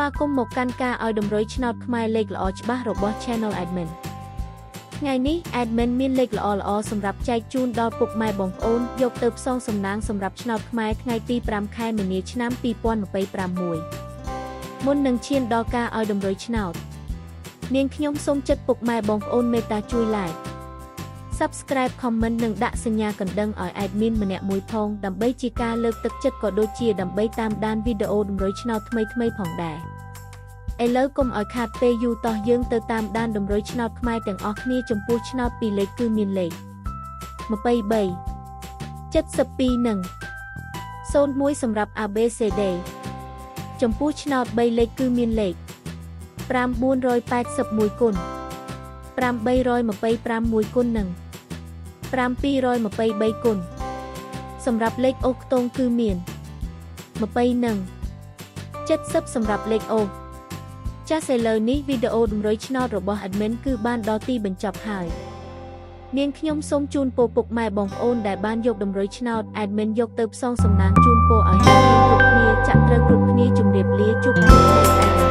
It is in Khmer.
ស្វាគមន៍មកកាន់ការឲ្យតម្រុយឆ្នោតខ្មែរលេខល្អច្បាស់របស់ Channel Admin ថ្ងៃនេះ Admin មានលេខល្អៗសម្រាប់ចែកជូនដល់ពុកម៉ែបងប្អូនយកទៅផ្សងសំណាងសម្រាប់ឆ្នោតខ្មែរថ្ងៃទី5ខែមីនាឆ្នាំ2026មុននឹងឈានដល់ការឲ្យតម្រុយឆ្នោតនាងខ្ញុំសូមចិត្តពុកម៉ែបងប្អូនមេត្តាជួយ Like Subscribe Comment និងដាក់សញ្ញាកណ្ដឹងឲ្យ Admin ម្នាក់មួយផងដើម្បីជាការលើកទឹកចិត្តក៏ដូចជាដើម្បីតាមដានវីដេអូតម្រុយឆ្នោតថ្មីៗផងដែរឥឡូវកុំឲ្យខាតពេលយូរតោះយើងទៅតាមដានតម្រុយឆ្នោតខ្មែរទាំងអស់គ្នាចំពោះឆ្នោត2លេខគឺមានលេខ23 72និង01សម្រាប់ ABCD ចំពោះឆ្នោត3លេខគឺមានលេខ5481គុណ825គុណនិង723គុណសម្រាប់លេខអូសខ្ទងគឺមាន20និង70សម្រាប់លេខអូសចាសឥឡូវនេះវីដេអូតម្រុយឆ្នោតរបស់ Admin គឺបានដល់ទីបញ្ចប់ហើយនាងខ្ញុំសូមជូនពរពុកម៉ែបងប្អូនដែលបានយកតម្រុយឆ្នោត Admin យកទៅផ្សងសំណាងជូនពរឲ្យគ្រប់គ្នាចាក់ត្រូវគ្រប់គ្នាជម្រាបលាជួបគ្នា